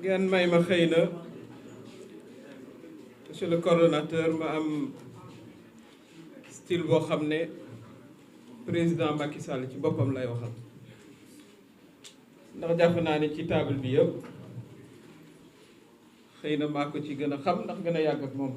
ngeen may ma xëy na monsieur le coordonnateur ma am style boo xam ne président Macky Sall ci boppam lay waxal ndax jàpp naa ne ci table bi yëpp xëy na maa ko ci gën a xam ndax gën a yàgg ak moom.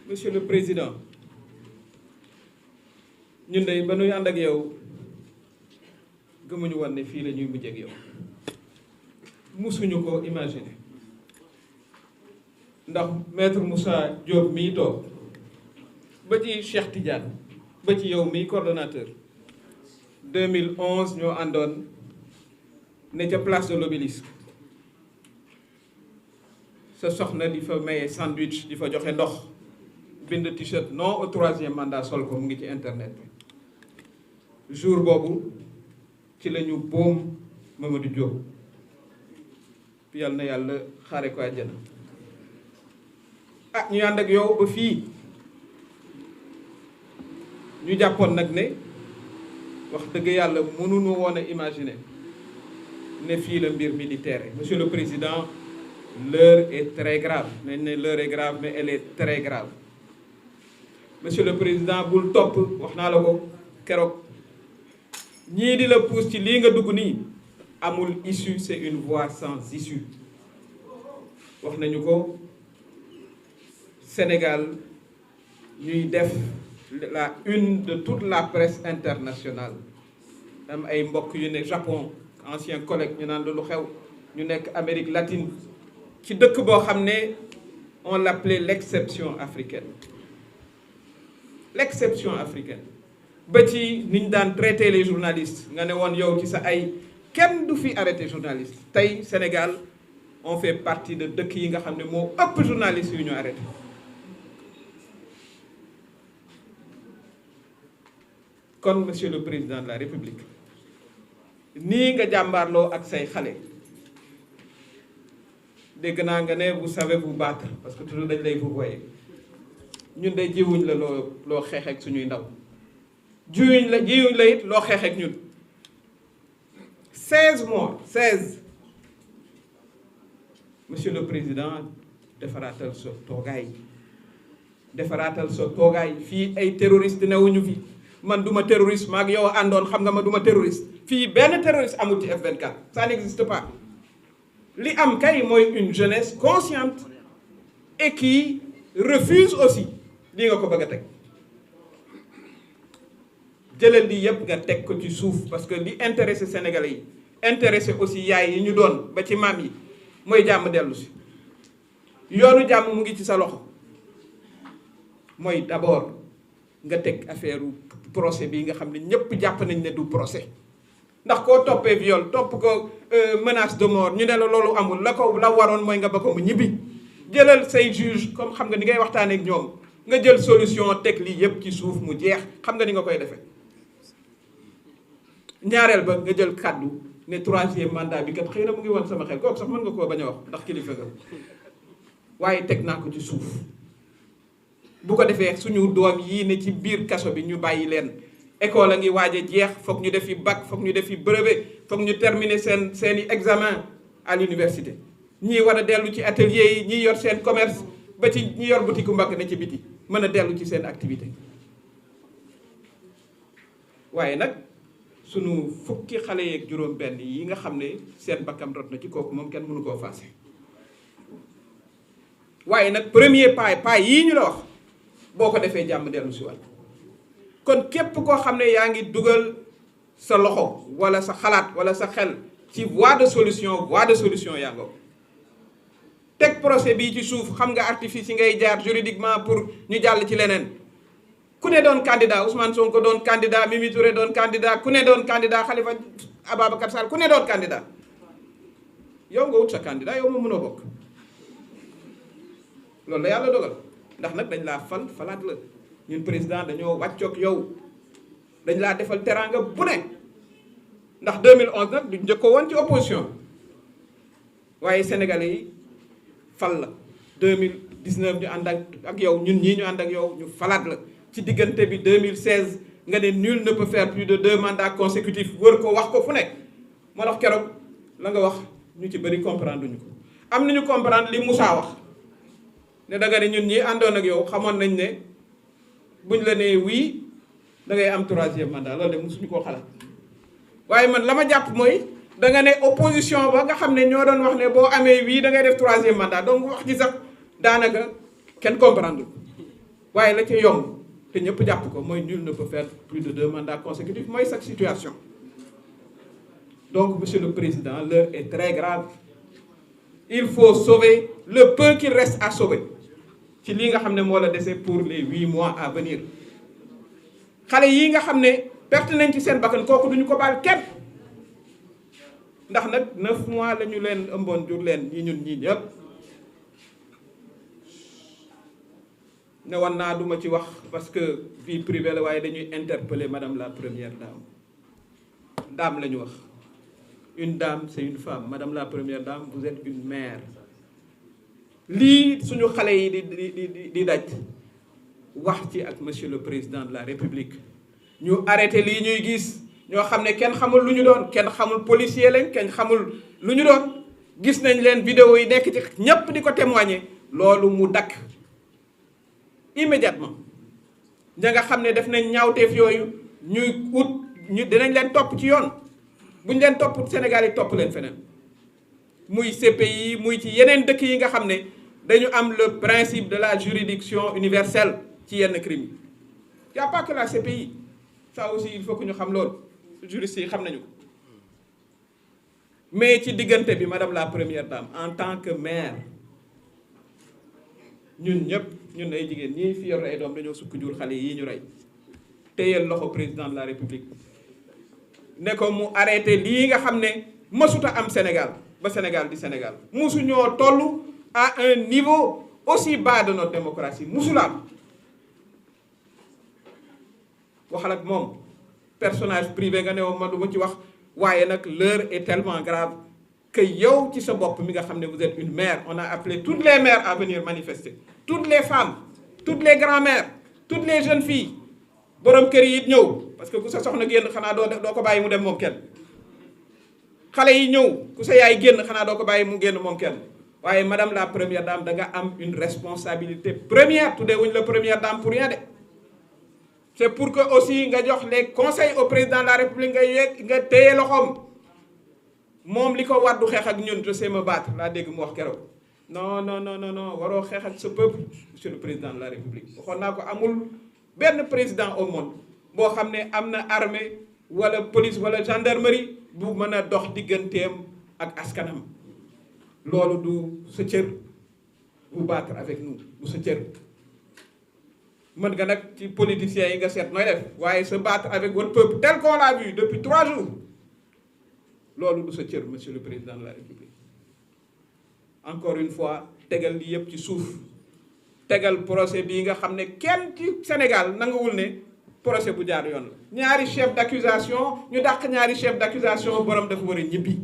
Monsieur le président ñun de ba nuy ànd ak yow gëmuñu woon ne fii la ñuy mujj ak yow musuñu ko imaginer ndax maître Moussa Diop mii toog ba ci Cheikh Tidiane ba ci yow mii coordonnateur 2011 ñoo àndoon ne ca place de l'Obélisque sa soxna di fa maye sandwich di fa joxe ndox bind t-shirt non au 3e mandat sol ko mu ngi ci internet bi jour boobu ci la ñu boom Mamadou Diop yal na yàlla xaare ko àjjana ñu ànd ak yow ba fii ñu jàppoon nag ne wax dëgg yàlla mënuñu woon a imaginer ne fii la mbir militaire. Monsieur le Président, l'heure est très grave nañ ne l'heure est grave mais elle est très grave. Monsieur le Président, bul topp wax naa la ko keroog ñii di la pousse ci lii nga dugg nii amul issue, c'est une voie sans issue. wax nañu ko Sénégal ñuy def la une de toute la presse internationale am ay mbokk yu ne Japon ancien collègue ñu naan lu xew ñu nekk Amérique latine ci dëkk boo xam ne on l'appelait l'exception africaine. L'exception africaine ba ci niñ daan traiter les journalistes nga ne woon yow ci sa ay kenn du fi arrêter journaliste tey Sénégal on fait partie de dëkk yi nga xam ne moo ëpp journaliste yu ñu arrêté. kon monsieur le président de la République nii nga jàmbaarloo ak say xale dégg naa nga ne vous savez vous battre parce que toujours dañ lay vouvoyer ñun de jiwuñ la loo xeex ak suñuy ndaw jiwuñ la it loo xeex ak ñun 16 mois monsieur le président defaraatal sa toogaay fii ay terroriste newuñu fi man duma terroriste maag yow àndoon xam nga ma duma terroriste fii benn terroriste amul ci F24 ça n'existe pas. li am kay mooy une jeunesse consciente et qui refuse aussi lii nga ko bëgg a teg jëlal lii yëpp nga teg ko ci suuf parce que li intéressé Sénégalais yi intéressé aussi yaay yi ñu doon ba ci maam yi mooy jàmm dellu si yoonu jàmm mu ngi ci sa loxo mooy d'abord nga teg affaire procès bi nga xam ne ñëpp jàpp nañ ne du procès ndax koo toppee viol topp ko menace de mort ñu ne la loolu amul la waroon mooy nga ba ko mu ñibbi jëlal say juge comme xam nga ni ngay waxtaanee ak ñoom nga jël solution teg lii yëpp ci suuf mu jeex xam nga ni nga koy defee. ñaareel ba nga jël kàddu ne 3e mandat bi kat xëy na mu ngi woon sama xel kooku sax mën nga koo bañ a wax ndax kilifa nga waaye teg naa ko ci suuf bu ko defee suñu doom yii ne ci biir kaso bi ñu bàyyi leen. école a ngi waaj a jeex foog ñu defi bac foog ñu defi brevet foog ñu terminer seeni examen à l'université ñii war a dellu ci atelier yi ñii yor seen commerce ba ci ñi yor boutique mbakk ne ci biti mën a dellu ci seen activité waaye nag sunu fukki xale yeeg juróom benn yi nga xam ne seen bakkam rot na ci kooku moom kenn mënu koo faase waaye nag premier pas yii ñu la wax boo ko defee jàmm dellu si waat kon képp koo xam ne yaa ngi dugal sa loxo wala sa xalaat wala sa xel ci voie de solution yaa nga teg procès bii ci suuf xam nga artifice yi ngay jaar juridiquement pour ñu jàll ci leneen ku ne doon candidat Ousmane Sonko doon candidat Mimi Touré doon candidat ku ne doon candidat Khalifa Ababacar Sall ku ne doon candidat yow nga wut sa candidat yow ma mënoo bokk loolu la yàlla dogal ndax nag dañ laa falaat la ñun président dañoo wàccoog yow dañ laa defal teraanga bu ne ndax 2011 nag du njëkko woon ci opposition waaye sénégalais yi fal la 2019 ñu ànd ak yow ñun ñii ñu ànd ak yow ñu falaat la ci diggante bi 2016 nga ne nul ne peut faire plus de 2 mandats consécutifs wër ko wax ko fu nekk moo tax keroog la nga wax ñu ci bëri comprendre ñu ko. am nañu comprendre li Moussa wax ne da nga ne ñun ñi àndoon ak yow xamoon nañ ne buñ la nee oui da ngay am 3e mandat loolu de mosuñu koo xalaat waaye man la ma jàpp mooy da nga ne opposition ba nga xam ne ñoo doon wax ne boo amee oui da ngay def 3e mandat donc wax ji sax daanaka kenn comprendre waaye la ca yomb te ñëpp jàpp ko mooy nul ne peut faire plus de 2 mandats consécutifs mooy chaque situation. Donc, Monsieur le Président, l'heure est très grave. Il faut sauver le peu qu'il reste à sauver. ci lii nga xam ne moo la dese pour les 8 mois à venir xale yii nga xam ne perte nañ ci seen bakkan kooku duñu ko baal kenn ndax nag 9 mois la ñu leen ëmboon jur leen ñi ñun ñii ñëpp ne woon naa duma ci wax parce que vie privée la waaye dañuy interpeller Madame la Première Dame dame la ñu wax. Une dame, c'est une femme. Madame la Première Dame, vous êtes une mère. lii suñu xale yi di daj wax ci ak Monsieur le Président de la République ñu arrêté lii ñuy gis ñoo xam ne kenn xamul lu ñu doon kenn xamul policier lañ kenn xamul lu ñu doon gis nañ leen vidéo yi nekk ci ñépp di ko témoigner loolu mu dakk immédiatement ña nga xam ne def nañ ñaawteef yooyu ñuy ñu dinañ leen topp ci yoon bu ñu leen topp Sénégal yi topp leen feneen muy CPI muy ci yeneen dëkk yi nga xam ne dañu am le principe de la juridiction universelle ci yenn crimes yi y a pas que la CPI ça aussi il faut que ñu xam loolu juristes yi xam nañu ko mais ci diggante bi Madame la Première Dame en tant que mère ñun ñëpp ñun ay jigéen ñii fi yor ay doom dañoo sukk jur xale yii ñu rey téyel loxo président de la République ne ko mu arrêté lii nga xam ne mësuta am Sénégal ba Sénégal di Sénégal musu ñoo toll à un niveau aussi bas de notre démocratie musulaam waxal ak moom personnage privé nga ne woon ma du ma ci wax waaye nag l'heure est tellement grave que yow ci sa bopp mi nga xam ne vous êtes une mère on a appelé toutes les mères à venir manifester toutes les femmes toutes les grand-mères toutes les jeunes filles borom kër yi it ñëw parce que ku sa soxna génn xanaa doo ko bàyyi mu dem moom kenn xale yi ñëw ku sa yaay génn xanaa doo ko bàyyi mu génn moom kenn waaye Madame la Première Dame da nga am une responsabilité première tuddee wuñ la Première Dame pour rien de c'est pour que aussi nga jox les conseils au président de la République nga téye loxoom moom li ko war du xeex ak ñun je sais me battre laa dégg mu wax keroog non non non non waroo xeex ak ce peuple monsieur le président de la République waxoon naa ko amul benn président au monde boo xam ne am na armée wala police wala gendarmerie bu mën a dox digganteem ak askanam loolu du sa cër vous battre avec nous du sa cër mën nga nag ci politiciens yi nga seet nooy def waaye se battre avec votre peuple tel qu'on l'a vu depuis 3 jours loolu du sa cër monsieur le président de la République encore une fois tegal li yëpp ci suuf tegal procès bii nga xam ne kenn ci Sénégal nanguwul ne procès bu jaar yoon la ñaari chef d'accusation ñu dàq ñaari chef d'accusation borom dafa war a ñibbi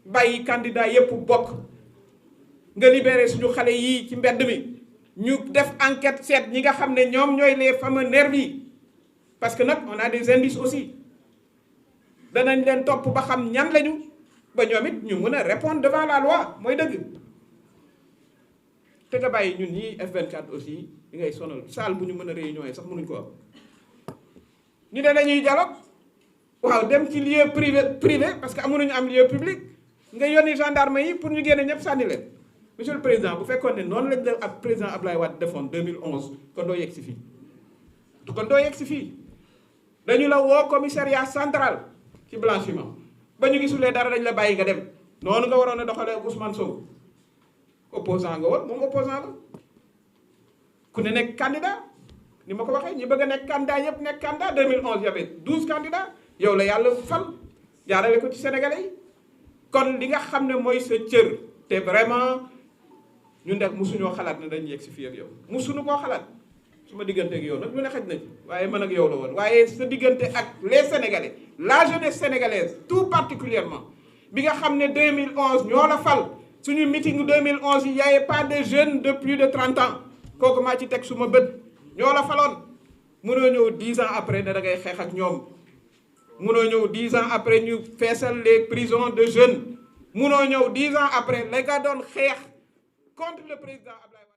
bàyyi candidat yëpp bokk nga libéré suñu xale yii ci mbedd mi ñu def enquête seet ñi nga xam ne ñoom ñooy les fameux nervis parce que nag on a des indices aussi danañ leen topp ba xam ñan lañu ba ñoom it ñu mën a répondre devant la loi mooy dëgg te nga bàyyi ñun ñii F24 aussi li ngay sonal salle bu ñu mën a réunion yi sax mënuñ ko am ñu ne dañuy dialogue waaw dem ci lieu privé parce que amuñu am lieu public nga yónni gendarme yi pour ñu génne ñëpp sànni leen monsieur le président bu fekkoon ne noonu lañ def ak président Abdoulaye Wade defoon 2011 kon doo yegg si fii kon doo yegg si fii dañu la woo commissariat central ci blanchiment ba ñu gisulee dara dañ la bàyyi nga dem noonu nga waroon a doxalee Ousmane Sonko opposant nga woon moom opposant la ku ne nekk candidat ni ma ko waxee ñi bëgg a nekk candidat yëpp nekk candidat 2011 y avait 12 candidats yow la yàlla fal jaarale ko ci sénégalais yi kon li nga xam ne mooy sa cër te vraiment ñun def musuñoo xalaat ne dañ yegg si fii ak yow musuñu koo xalaat su ma diggante ak yow nag lu ne xaj na ci waaye man ak yow la woon waaye sa diggante ak les sénégalais la jeunesse sénégalaise tout particulièrement bi nga xam ne 2011 ñoo la fal suñu meeting 2011 yi y avait pas de jeunes de plus de 30 ans kooku maa ci teg suma bët ñoo la faloon mënoo ñëw 10 ans après ne da ngay xeex ak ñoom mënoo ñëw 10 ans après ñu feesal les prisons de jeunes munoo ñëw 10 ans après la nga doon xeex contre le président Ablaye Wade